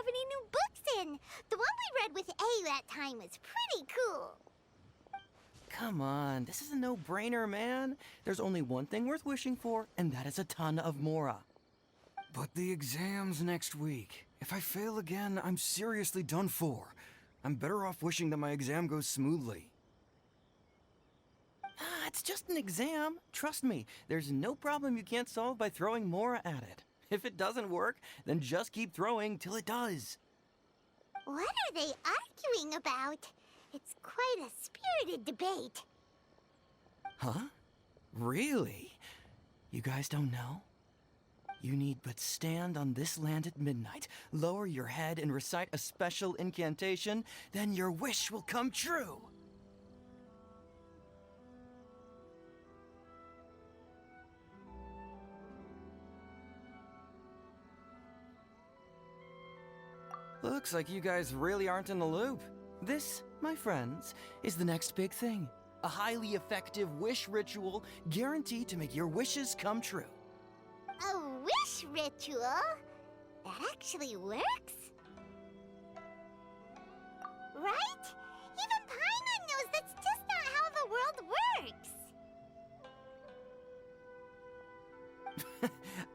have any new books in. The one we read with A that time was pretty cool. Come on, this is a no-brainer, man. There's only one thing worth wishing for, and that is a ton of Mora. But the exam's next week. If I fail again, I'm seriously done for. I'm better off wishing that my exam goes smoothly. Ah, it's just an exam. Trust me, there's no problem you can't solve by throwing Mora at it. If it doesn't work, then just keep throwing till it does. What are they arguing about? It's quite a spirited debate. Huh? Really? You guys don't know? You need but stand on this land at midnight, lower your head and recite a special incantation, then your wish will come true. Looks like you guys really aren't in the loop. This, my friends, is the next big thing. A highly effective wish ritual guaranteed to make your wishes come true. A wish ritual? That actually works? Right? Even Paimon knows that's just not how the world works.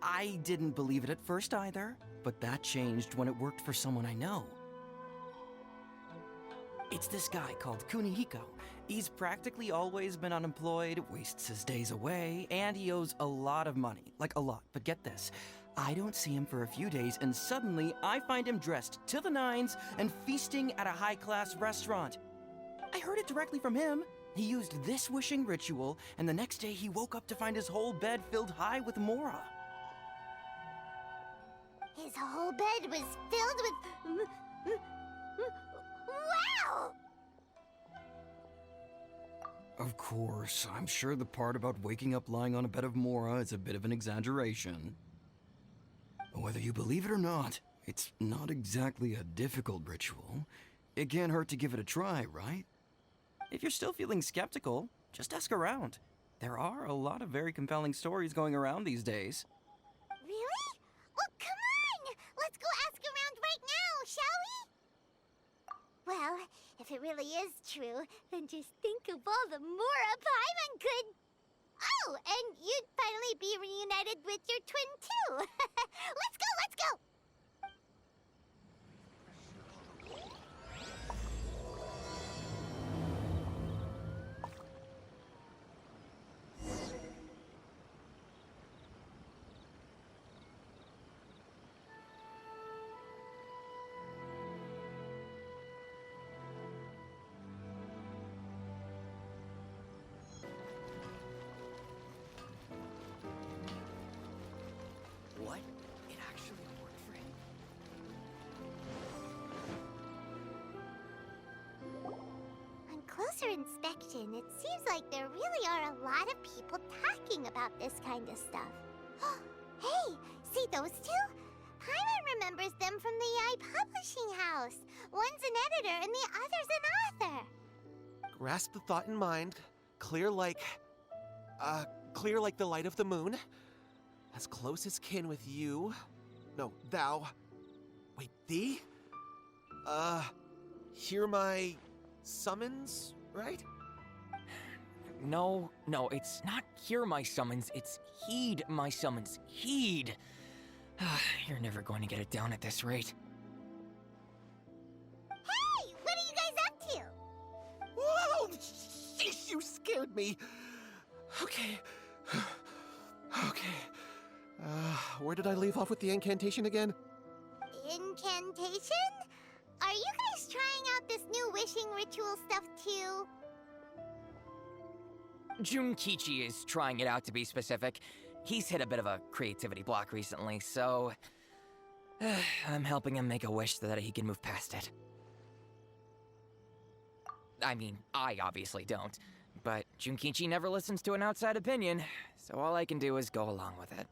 I didn't believe it at first either, but that changed when it worked for someone I know. It's this guy called Kunihiko. He's practically always been unemployed, wastes his days away, and he owes a lot of money. Like a lot, but get this. I don't see him for a few days, and suddenly I find him dressed to the nines and feasting at a high-class restaurant. I heard it directly from him. He used this wishing ritual, and the next day he woke up to find his whole bed filled high with Mora. His whole bed was filled with... Wow! Of course, I'm sure the part about waking up lying on a bed of Mora is a bit of an exaggeration. Whether you believe it or not, it's not exactly a difficult ritual. It can't hurt to give it a try, right? If you're still feeling skeptical, just ask around. There are a lot of very compelling stories going around these days. Really? Well, come on! Let's go ask around right now, shall we? Well, if it really is true, then just think of all the Mora Paimon could... Oh, and you'd finally be reunited with your twin, too. Let's go, let's go! What? It actually worked for him? On closer inspection, it seems like there really are a lot of people talking about this kind of stuff. Hey, see those two? Paimon remembers them from the Yae Publishing House. One's an editor and the other's an author. Grasp the thought in mind. Clear like the light of the moon. As close as kin with you. No, thou. Wait, thee? Hear my summons, right? No, it's not hear my summons, it's heed my summons. Heed! You're never going to get it down at this rate. Hey, what are you guys up to? Whoa! Sheesh, you scared me. Okay. Okay. Where did I leave off with the incantation again? Incantation? Are you guys trying out this new wishing ritual stuff too? Junkichi is trying it out, to be specific. He's hit a bit of a creativity block recently, so... I'm helping him make a wish so that he can move past it. I mean, I obviously don't. But Junkichi never listens to an outside opinion, so all I can do is go along with it.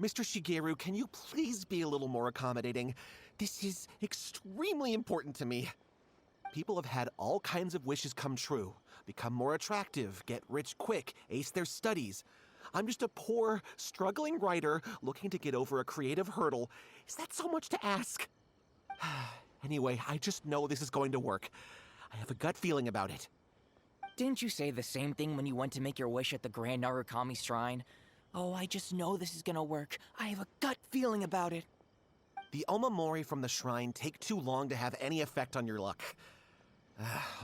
Mr. Shigeru, can you please be a little more accommodating? This is extremely important to me. People have had all kinds of wishes come true. Become more attractive, get rich quick, ace their studies. I'm just a poor, struggling writer looking to get over a creative hurdle. Is that so much to ask? Anyway, I just know this is going to work. I have a gut feeling about it. Didn't you say the same thing when you went to make your wish at the Grand Narukami Shrine? Oh, I just know this is gonna work. I have a gut feeling about it. The Omamori from the shrine take too long to have any effect on your luck.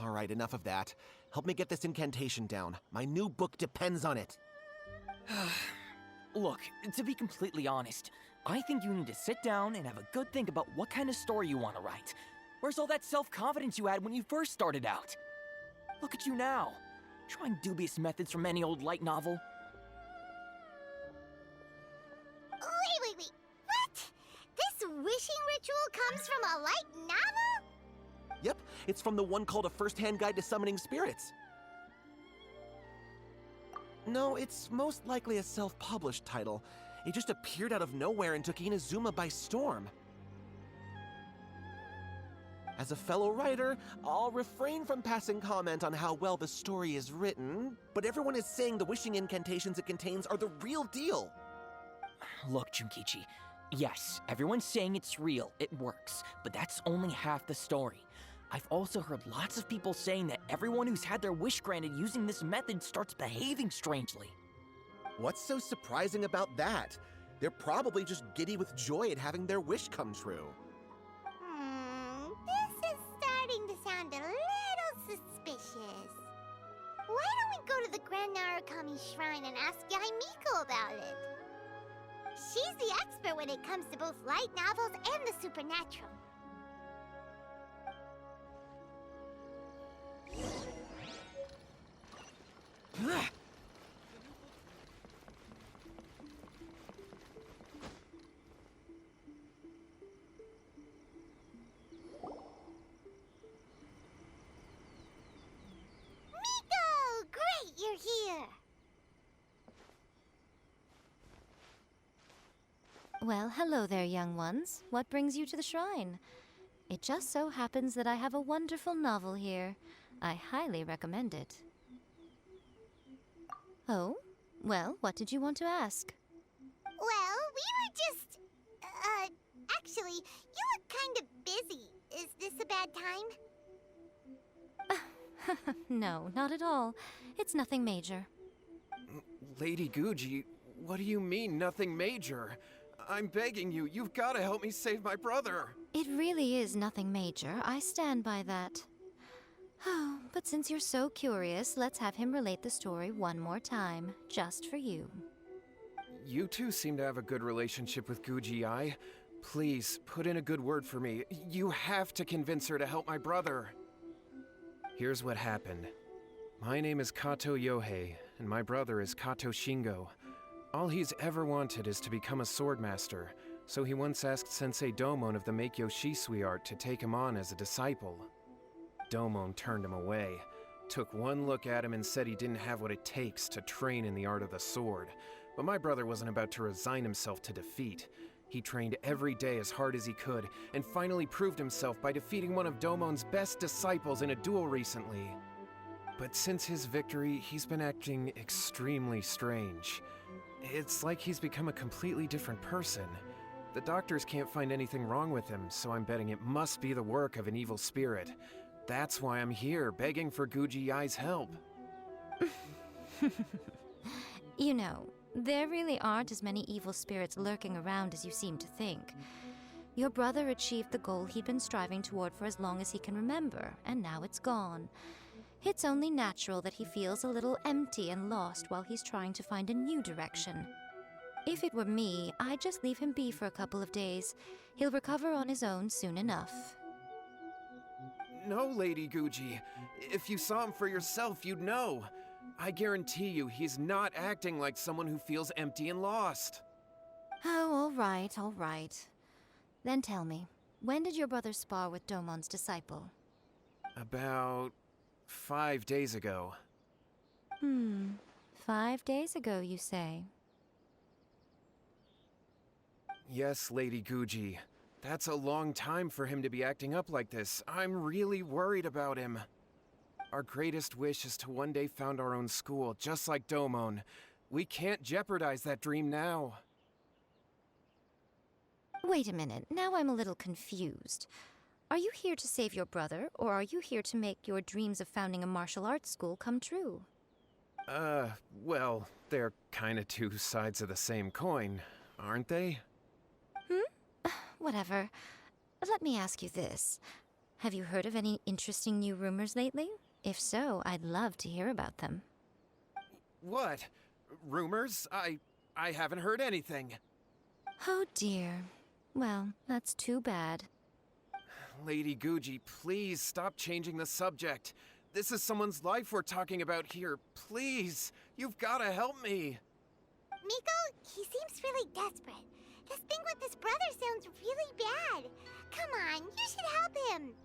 All right, enough of that. Help me get this incantation down. My new book depends on it. Look, to be completely honest, I think you need to sit down and have a good think about what kind of story you want to write. Where's all that self-confidence you had when you first started out? Look at you now, trying dubious methods from any old light novel. Wait. What? This wishing ritual comes from a light novel? Yep, it's from the one called A First-Hand Guide to Summoning Spirits. No, it's most likely a self-published title. It just appeared out of nowhere and took Inazuma by storm. As a fellow writer, I'll refrain from passing comment on how well the story is written, but everyone is saying the wishing incantations it contains are the real deal. Look, Junkichi, yes, everyone's saying it's real, it works, but that's only half the story. I've also heard lots of people saying that everyone who's had their wish granted using this method starts behaving strangely. What's so surprising about that? They're probably just giddy with joy at having their wish come true. This is starting to sound a little suspicious. Why don't we go to the Grand Narukami Shrine and ask Yae Miko about it? She's the expert when it comes to both light novels and the supernatural. Miko! Great, you're here! Well, hello there, young ones. What brings you to the shrine? It just so happens that I have a wonderful novel here. I highly recommend it. Oh? Well, what did you want to ask? Well, we were just... actually, you look kind of busy. Is this a bad time? No, not at all. It's nothing major. Lady Guji, what do you mean, nothing major? I'm begging you, you've got to help me save my brother. It really is nothing major. I stand by that. Oh, but since you're so curious, let's have him relate the story one more time, just for you. You two seem to have a good relationship with Guji Yae. Please, put in a good word for me. You have to convince her to help my brother. Here's what happened. My name is Kato Yohei, and my brother is Kato Shingo. All he's ever wanted is to become a swordmaster, so he once asked Sensei Domon of the Meikyo Shisui art to take him on as a disciple. Domon turned him away, took one look at him and said he didn't have what it takes to train in the art of the sword. But my brother wasn't about to resign himself to defeat. He trained every day as hard as he could, and finally proved himself by defeating one of Domon's best disciples in a duel recently. But since his victory, he's been acting extremely strange. It's like he's become a completely different person. The doctors can't find anything wrong with him, so I'm betting it must be the work of an evil spirit. That's why I'm here, begging for Guji Yae's help. You know, there really aren't as many evil spirits lurking around as you seem to think. Your brother achieved the goal he'd been striving toward for as long as he can remember, and now it's gone. It's only natural that he feels a little empty and lost while he's trying to find a new direction. If it were me, I'd just leave him be for a couple of days. He'll recover on his own soon enough. No, Lady Guji. If you saw him for yourself, you'd know. I guarantee you, he's not acting like someone who feels empty and lost. Oh, all right. Then tell me, when did your brother spar with Domon's disciple? About 5 days ago. 5 days ago, you say? Yes, Lady Guji. That's a long time for him to be acting up like this. I'm really worried about him. Our greatest wish is to one day found our own school, just like Domon. We can't jeopardize that dream now. Wait a minute, now I'm a little confused. Are you here to save your brother, or are you here to make your dreams of founding a martial arts school come true? Well, they're kinda two sides of the same coin, aren't they? Whatever. Let me ask you this. Have you heard of any interesting new rumors lately? If so, I'd love to hear about them. What? Rumors? I haven't heard anything. Oh dear. Well, that's too bad. Lady Guji, please stop changing the subject. This is someone's life we're talking about here. Please, you've gotta help me. Miko, he seems really desperate. This thing with his brother sounds really bad. Come on, you should help him.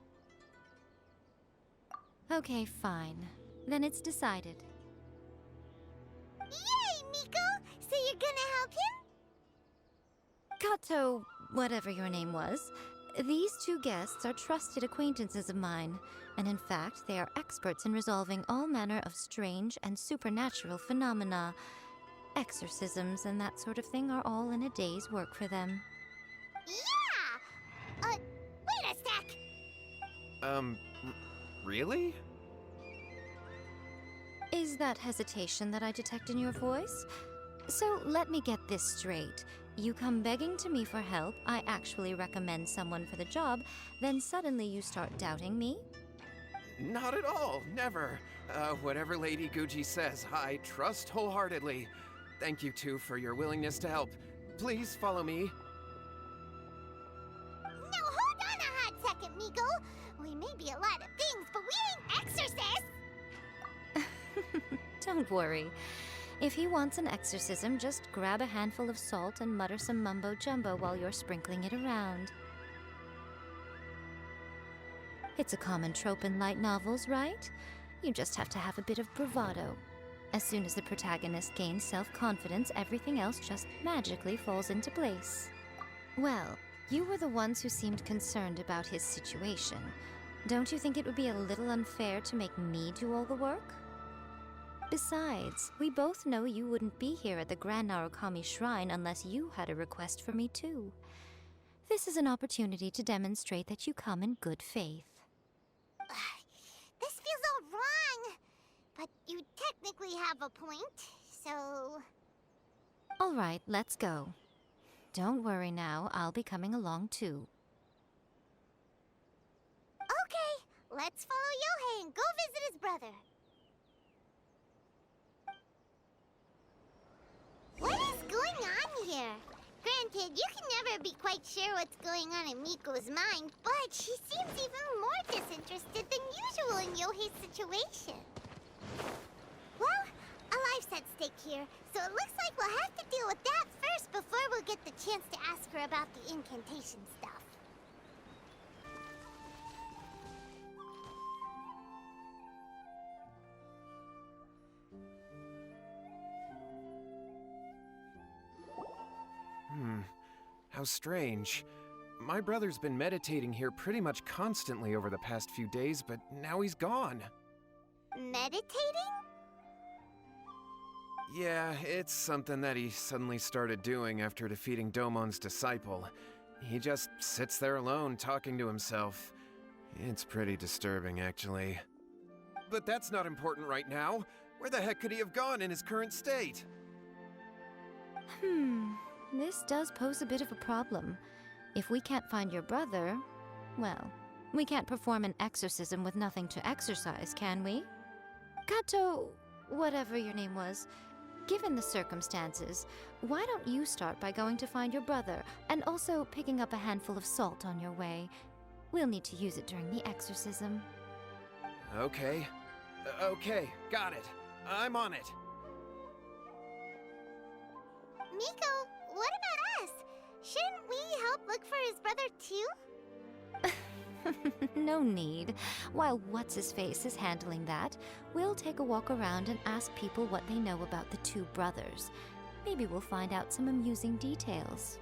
Okay, fine. Then it's decided. Yay, Miko! So you're gonna help him? Kato, whatever your name was, these two guests are trusted acquaintances of mine, and in fact, they are experts in resolving all manner of strange and supernatural phenomena. Exorcisms and that sort of thing are all in a day's work for them. Yeah! Wait a sec! Really? Is that hesitation that I detect in your voice? So let me get this straight. You come begging to me for help, I actually recommend someone for the job, then suddenly you start doubting me? Not at all, never. Whatever Lady Guji says, I trust wholeheartedly. Thank you two for your willingness to help. Please follow me. Now hold on a hot second, Miko. We may be a lot of things, but we ain't exorcists! Don't worry. If he wants an exorcism, just grab a handful of salt and mutter some mumbo-jumbo while you're sprinkling it around. It's a common trope in light novels, right? You just have to have a bit of bravado. As soon as the protagonist gains self-confidence, everything else just magically falls into place. Well, you were the ones who seemed concerned about his situation. Don't you think it would be a little unfair to make me do all the work? Besides, we both know you wouldn't be here at the Grand Narukami Shrine unless you had a request for me too. This is an opportunity to demonstrate that you come in good faith. This feels all wrong. But you technically have a point, so... All right, let's go. Don't worry now, I'll be coming along too. Okay, let's follow Yohei and go visit his brother. What is going on here? Granted, you can never be quite sure what's going on in Miko's mind, but she seems even more disinterested than usual in Yohei's situation. Well, a life's at stake here, so it looks like we'll have to deal with that first before we'll get the chance to ask her about the incantation stuff. How strange. My brother's been meditating here pretty much constantly over the past few days, but now he's gone. Meditating? Yeah, it's something that he suddenly started doing after defeating Domon's disciple. He just sits there alone, talking to himself. It's pretty disturbing, actually. But that's not important right now. Where the heck could he have gone in his current state? This does pose a bit of a problem. If we can't find your brother, well, we can't perform an exorcism with nothing to exorcise, can we? Kato, whatever your name was, given the circumstances, why don't you start by going to find your brother, and also picking up a handful of salt on your way? We'll need to use it during the exorcism. Okay. Okay, got it. I'm on it. Miko, what about us? Shouldn't we help look for his brother too? No need. While What's-His-Face is handling that, we'll take a walk around and ask people what they know about the two brothers. Maybe we'll find out some amusing details.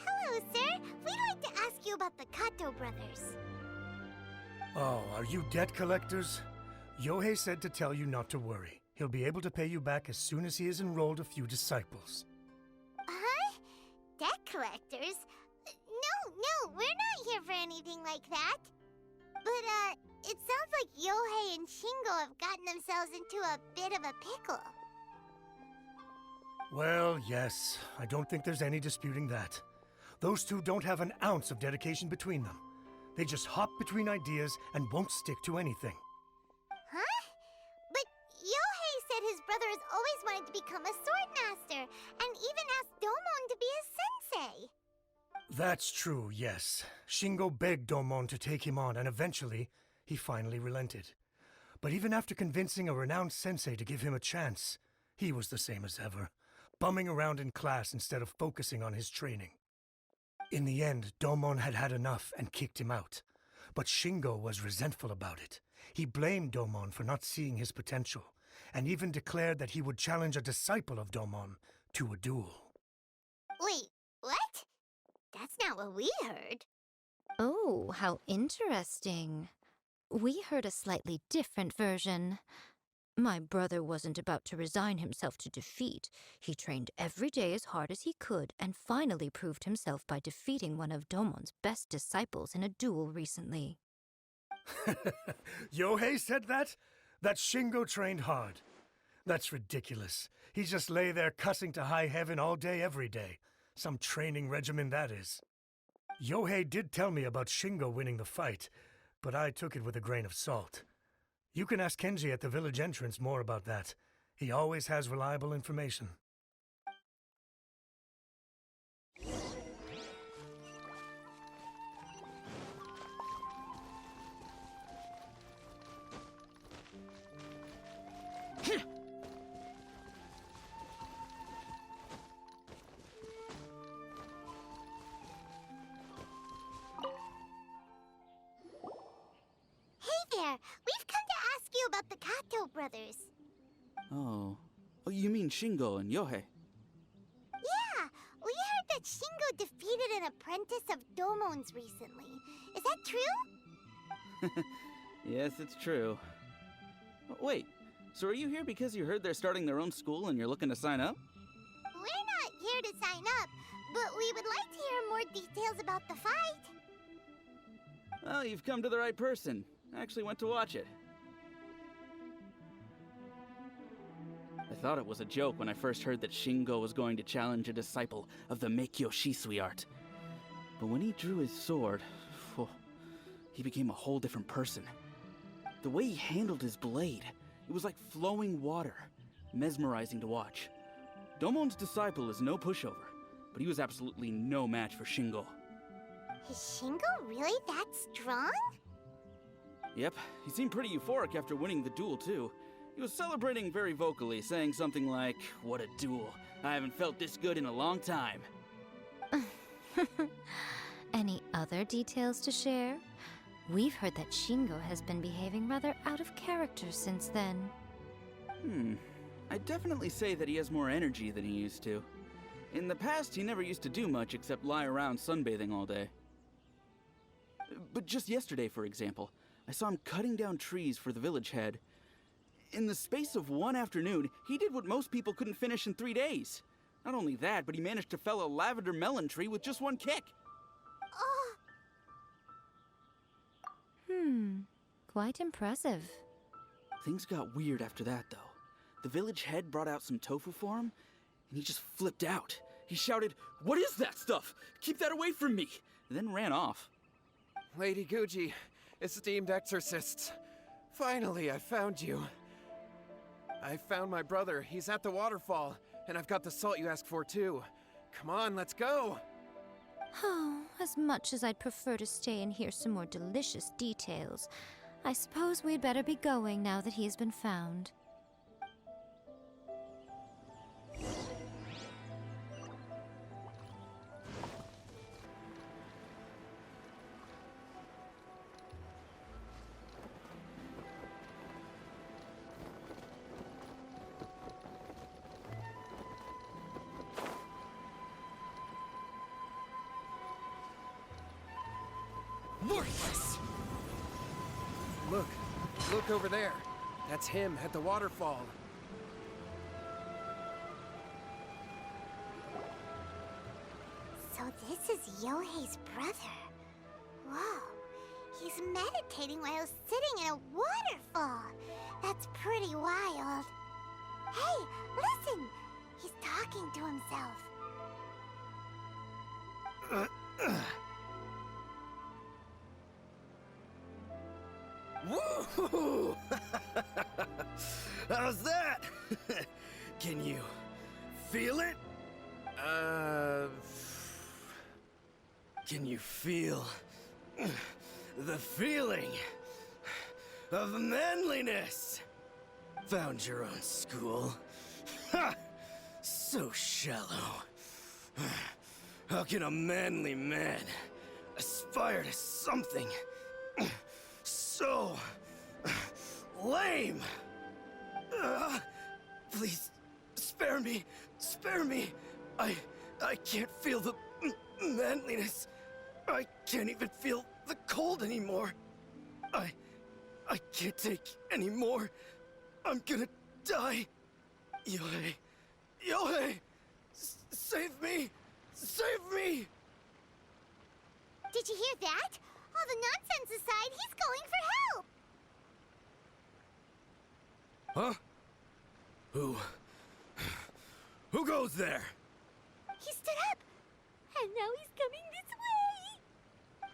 Hello, sir. you about the Kato brothers. Oh, are you debt collectors? Yohei said to tell you not to worry. He'll be able to pay you back as soon as he has enrolled a few disciples. Huh? Debt collectors? No, we're not here for anything like that. But, it sounds like Yohei and Shingo have gotten themselves into a bit of a pickle. Well, yes, I don't think there's any disputing that. Those two don't have an ounce of dedication between them. They just hop between ideas and won't stick to anything. Huh? But Yohei said his brother has always wanted to become a sword master, and even asked Domon to be his sensei. That's true, yes. Shingo begged Domon to take him on, and eventually, he finally relented. But even after convincing a renowned sensei to give him a chance, he was the same as ever, bumming around in class instead of focusing on his training. In the end, Domon had had enough and kicked him out. But Shingo was resentful about it. He blamed Domon for not seeing his potential, and even declared that he would challenge a disciple of Domon to a duel. Wait, what? That's not what we heard. Oh, how interesting. We heard a slightly different version. My brother wasn't about to resign himself to defeat. He trained every day as hard as he could and finally proved himself by defeating one of Domon's best disciples in a duel recently. Yohei said that? That Shingo trained hard. That's ridiculous. He just lay there cussing to high heaven all day every day. Some training regimen, that is. Yohei did tell me about Shingo winning the fight, but I took it with a grain of salt. You can ask Kenji at the village entrance more about that. He always has reliable information. Hey there, we've come to ask you about the Kato brothers. Oh, you mean Shingo and Yohei? Yeah, we heard that Shingo defeated an apprentice of Domon's recently. Is that true? Yes, it's true. Wait, so are you here because you heard they're starting their own school and you're looking to sign up? We're not here to sign up, but we would like to hear more details about the fight. Well, you've come to the right person. I actually went to watch it. I thought it was a joke when I first heard that Shingo was going to challenge a disciple of the Meikyo Shisui art. But when he drew his sword, he became a whole different person. The way he handled his blade, it was like flowing water, mesmerizing to watch. Domon's disciple is no pushover, but he was absolutely no match for Shingo. Is Shingo really that strong? Yep, he seemed pretty euphoric after winning the duel, too. He was celebrating very vocally, saying something like, "What a duel. I haven't felt this good in a long time." Any other details to share? We've heard that Shingo has been behaving rather out of character since then. I'd definitely say that he has more energy than he used to. In the past, he never used to do much except lie around sunbathing all day. But just yesterday, for example, I saw him cutting down trees for the village head. In the space of one afternoon, he did what most people couldn't finish in 3 days. Not only that, but he managed to fell a lavender melon tree with just one kick. Oh, Quite impressive. Things got weird after that, though. The village head brought out some tofu for him, and he just flipped out. He shouted, "What is that stuff? Keep that away from me!" and then ran off. Lady Guji, esteemed exorcists. Finally, I found you. I found my brother. He's at the waterfall, and I've got the salt you asked for, too. Come on, let's go! Oh, as much as I'd prefer to stay and hear some more delicious details, I suppose we'd better be going now that he has been found. Worthless! Look over there. That's him at the waterfall. So this is Yohei's brother. Whoa. He's meditating while sitting in a waterfall. That's pretty wild. Hey, listen! He's talking to himself. Woohoo! How's that? Can you feel it? Can you feel the feeling of manliness? Found your own school? Ha! So shallow. How can a manly man aspire to something so lame? Please, spare me. Spare me. I can't feel the manliness. I can't even feel the cold anymore. I can't take any more. I'm gonna die. Yohei. Yohei! Save me! Save me! Did you hear that? All the nonsense aside, he's calling for help! Huh? Who goes there? He stood up! And now he's coming this way!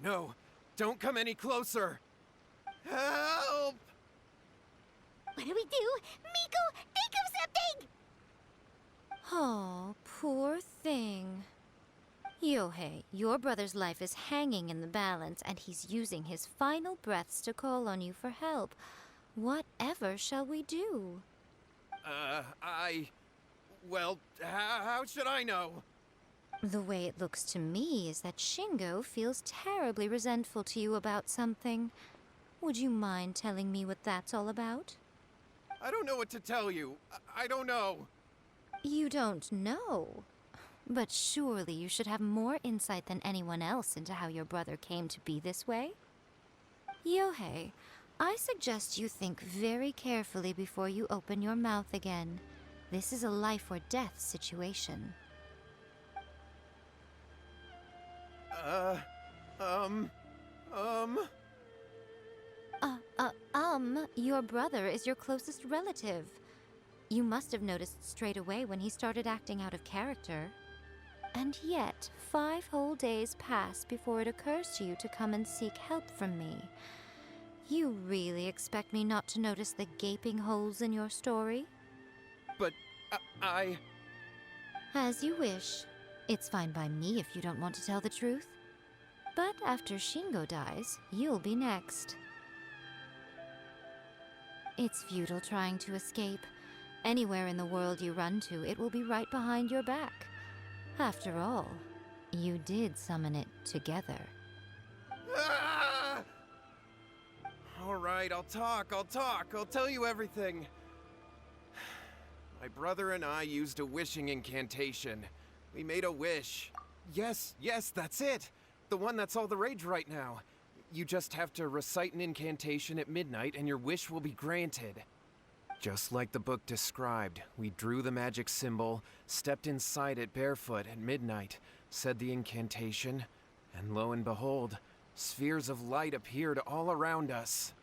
No, don't come any closer. Help! What do we do? Miko, think of something! Oh, poor thing. Yohei, your brother's life is hanging in the balance, and he's using his final breaths to call on you for help. Whatever shall we do? Well, how should I know? The way it looks to me is that Shingo feels terribly resentful to you about something. Would you mind telling me what that's all about? I don't know what to tell you. I don't know. You don't know? But surely you should have more insight than anyone else into how your brother came to be this way? Yohei, I suggest you think very carefully before you open your mouth again. This is a life or death situation. Your brother is your closest relative. You must have noticed straight away when he started acting out of character. And yet, 5 whole days pass before it occurs to you to come and seek help from me. You really expect me not to notice the gaping holes in your story? But I... As you wish. It's fine by me if you don't want to tell the truth. But after Shingo dies, you'll be next. It's futile trying to escape. Anywhere in the world you run to, it will be right behind your back. After all, you did summon it together. Ah! All right, I'll talk. I'll tell you everything. My brother and I used a wishing incantation. We made a wish. Yes, that's it. The one that's all the rage right now. You just have to recite an incantation at midnight and your wish will be granted. Just like the book described, we drew the magic symbol, stepped inside it barefoot at midnight, said the incantation, and lo and behold, spheres of light appeared all around us.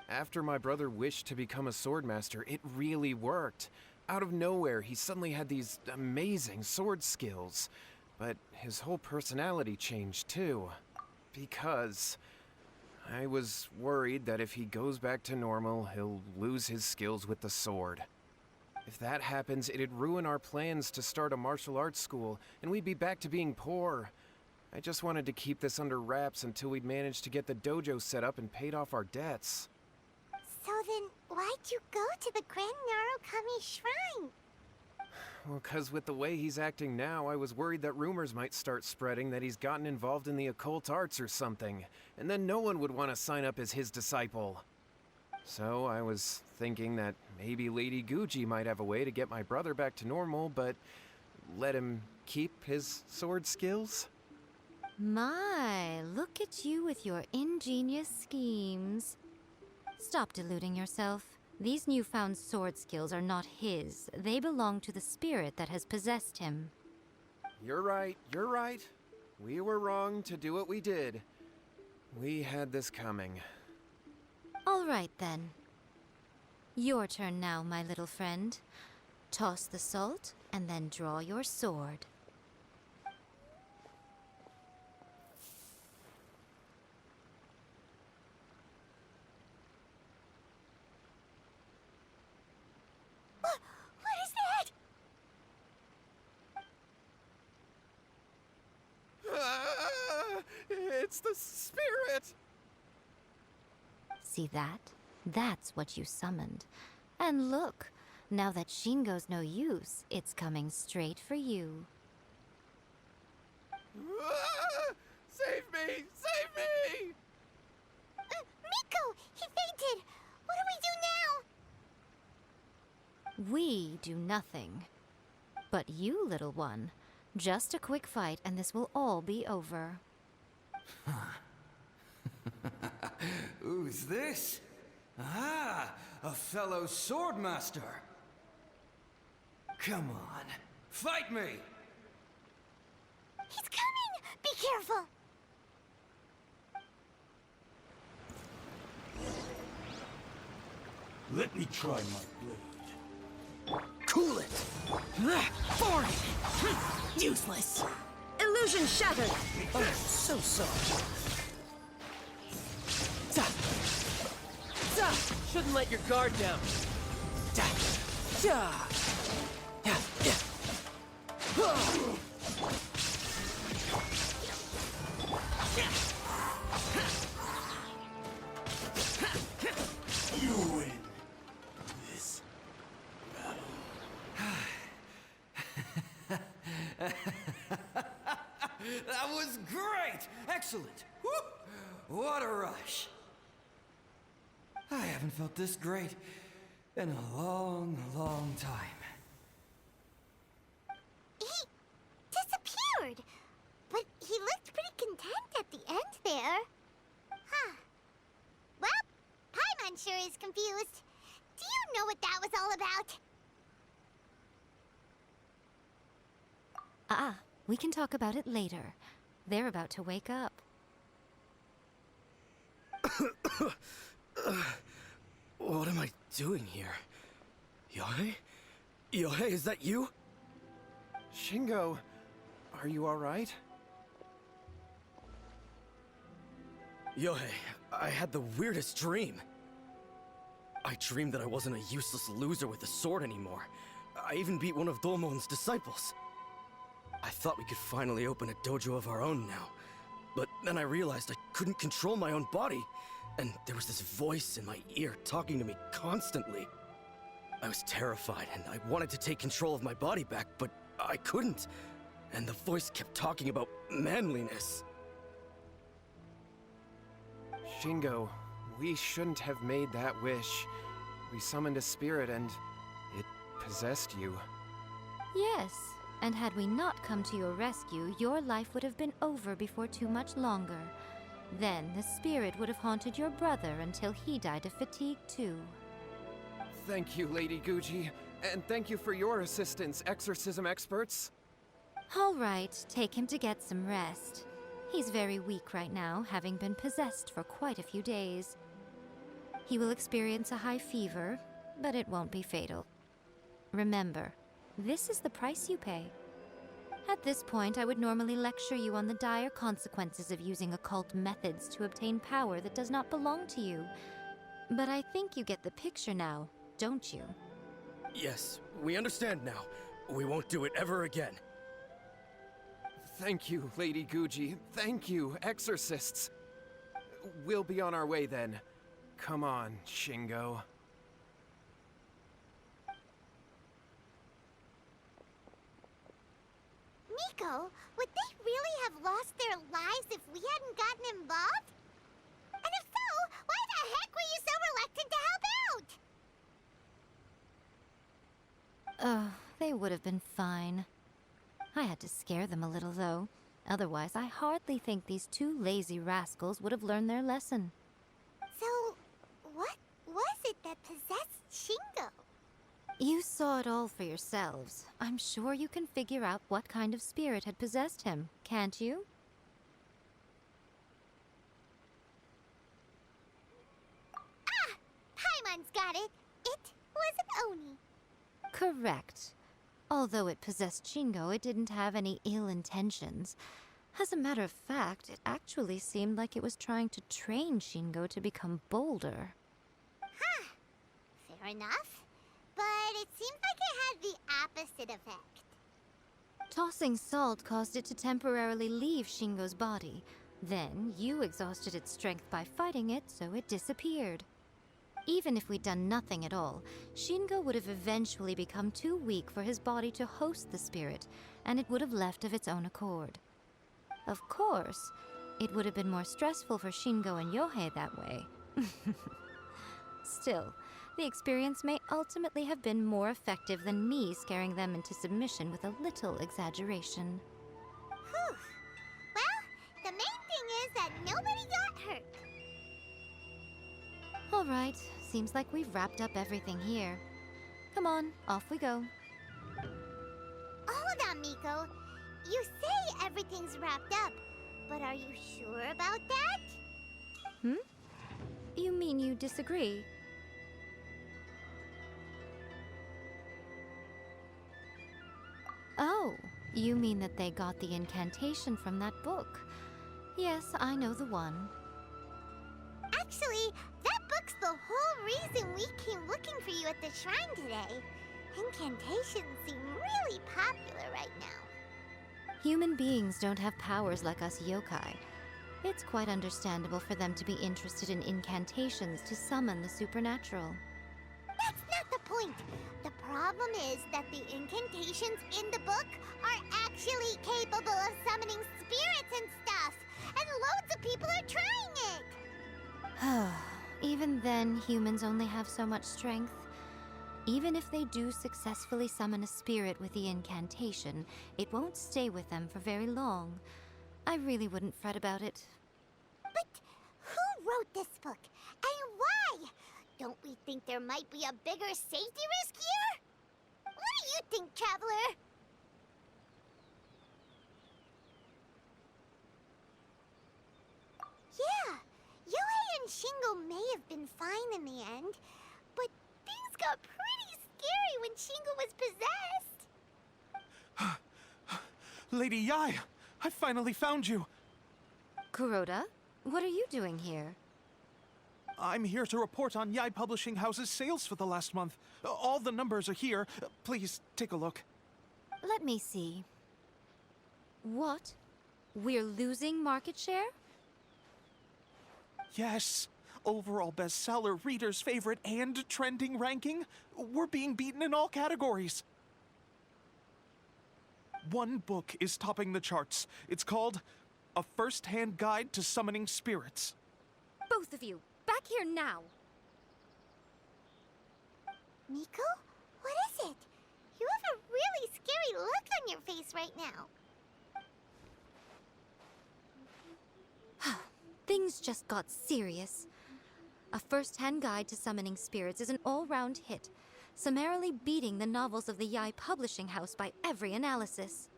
After my brother wished to become a swordmaster, it really worked. Out of nowhere, he suddenly had these amazing sword skills. But his whole personality changed too. Because I was worried that if he goes back to normal, he'll lose his skills with the sword. If that happens, it'd ruin our plans to start a martial arts school, and we'd be back to being poor. I just wanted to keep this under wraps until we'd managed to get the dojo set up and paid off our debts. So then, why'd you go to the Grand Narukami Shrine? Well, 'cause with the way he's acting now, I was worried that rumors might start spreading that he's gotten involved in the occult arts or something, and then no one would want to sign up as his disciple. So I was thinking that maybe Lady Guji might have a way to get my brother back to normal, but let him keep his sword skills? My, look at you with your ingenious schemes. Stop deluding yourself. These newfound sword skills are not his. They belong to the spirit that has possessed him. You're right, you're right. We were wrong to do what we did. We had this coming. All right, then. Your turn now, my little friend. Toss the salt, and then draw your sword. What is that? Ah, it's the spirit! See that? That's what you summoned. And look, now that Shingo's no use, it's coming straight for you. Ah, save me! Save me! Miko! He fainted! What do we do now? We do nothing. But you, little one, just a quick fight and this will all be over. Who's this? Ah, a fellow swordmaster. Come on, fight me! He's coming! Be careful! Let me try my blade. Cool it! Foreign! Useless! Illusion shattered! Oh, so sorry. Za! Za! Shouldn't let your guard down. Da! Ja! Yeah, yeah. You win this That was great! Excellent! Whoop! What a rush! I haven't felt this great in a long, long time. He disappeared! But he looked pretty content at the end there. Huh. Well, Paimon sure is confused. Do you know what that was all about? We can talk about it later. They're about to wake up. What am I doing here? Yae? Yae, is that you? Shingo, are you alright? Yae, I had the weirdest dream. I dreamed that I wasn't a useless loser with a sword anymore. I even beat one of Domon's disciples. I thought we could finally open a dojo of our own now. But then I realized I couldn't control my own body. And there was this voice in my ear talking to me constantly. I was terrified and I wanted to take control of my body back, but I couldn't. And the voice kept talking about manliness. Shingo, we shouldn't have made that wish. We summoned a spirit and it possessed you. Yes, and had we not come to your rescue, your life would have been over before too much longer. Then the spirit would have haunted your brother until he died of fatigue too. Thank you, Lady Guji. And thank you for your assistance, exorcism experts. All right, take him to get some rest. He's very weak right now, having been possessed for quite a few days. He will experience a high fever, but it won't be fatal. Remember, this is the price you pay. At this point, I would normally lecture you on the dire consequences of using occult methods to obtain power that does not belong to you. But I think you get the picture now, don't you? Yes, we understand now. We won't do it ever again. Thank you, Lady Guji. Thank you, exorcists. We'll be on our way then. Come on, Shingo. Miko, would they really have lost their lives if we hadn't gotten involved? And if so, why the heck were you so reluctant to help out? Oh, they would have been fine. I had to scare them a little, though. Otherwise, I hardly think these two lazy rascals would have learned their lesson. So, what was it that possessed Shingo? You saw it all for yourselves. I'm sure you can figure out what kind of spirit had possessed him, can't you? Ah! Paimon's got it. It was an Oni. Correct. Although it possessed Shingo, it didn't have any ill intentions. As a matter of fact, it actually seemed like it was trying to train Shingo to become bolder. Huh. Fair enough. But it seemed like it had the opposite effect. Tossing salt caused it to temporarily leave Shingo's body. Then, you exhausted its strength by fighting it, so it disappeared. Even if we'd done nothing at all, Shingo would have eventually become too weak for his body to host the spirit, and it would have left of its own accord. Of course, it would have been more stressful for Shingo and Yohei that way. Still, the experience may ultimately have been more effective than me scaring them into submission with a little exaggeration. Whew. Well, the main thing is that nobody got hurt. All right, seems like we've wrapped up everything here. Come on, off we go. Hold on, Miko. You say everything's wrapped up, but are you sure about that? You mean you disagree? Oh, you mean that they got the incantation from that book. Yes, I know the one. Actually, that book's the whole reason we came looking for you at the shrine today. Incantations seem really popular right now. Human beings don't have powers like us yokai. It's quite understandable for them to be interested in incantations to summon the supernatural. That's not the point. The problem is that the incantations in the book are actually capable of summoning spirits and stuff. And loads of people are trying it. Even then, humans only have so much strength. Even if they do successfully summon a spirit with the incantation, it won't stay with them for very long. I really wouldn't fret about it. But who wrote this book? And why? Don't we think there might be a bigger safety risk here? What do you think, Traveler? Yeah, Yohei and Shingo may have been fine in the end, but things got pretty scary when Shingo was possessed. Lady Yae, I finally found you. Kuroda, what are you doing here? I'm here to report on Yae Publishing House's sales for the last month. All the numbers are here. Please take a look. Let me see. What? We're losing market share? Yes. Overall bestseller, reader's favorite, and trending ranking. We're being beaten in all categories. One book is topping the charts. It's called A First-Hand Guide to Summoning Spirits. Both of you, back here now! Miko? What is it? You have a really scary look on your face right now. Things just got serious. A First-Hand Guide to Summoning Spirits is an all-round hit, summarily beating the novels of the Yae Publishing House by every analysis.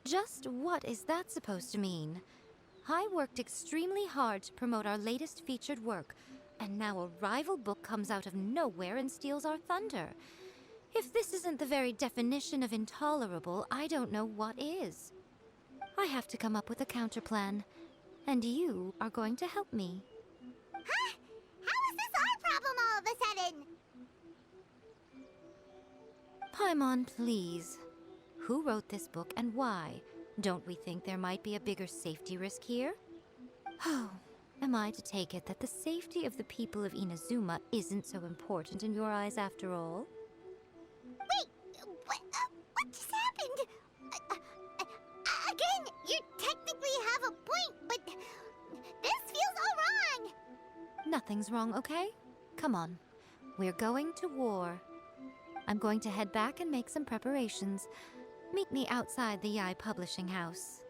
Just what is that supposed to mean? I worked extremely hard to promote our latest featured work, and now a rival book comes out of nowhere and steals our thunder. If this isn't the very definition of intolerable, I don't know what is. I have to come up with a counterplan, and you are going to help me. Huh? How is this our problem all of a sudden? Paimon, please. Who wrote this book and why? Don't we think there might be a bigger safety risk here? Oh, am I to take it that the safety of the people of Inazuma isn't so important in your eyes after all? Wait, what just happened? Again, you technically have a point, but this feels all wrong. Nothing's wrong, okay? Come on. We're going to war. I'm going to head back and make some preparations. Meet me outside the Yae Publishing House.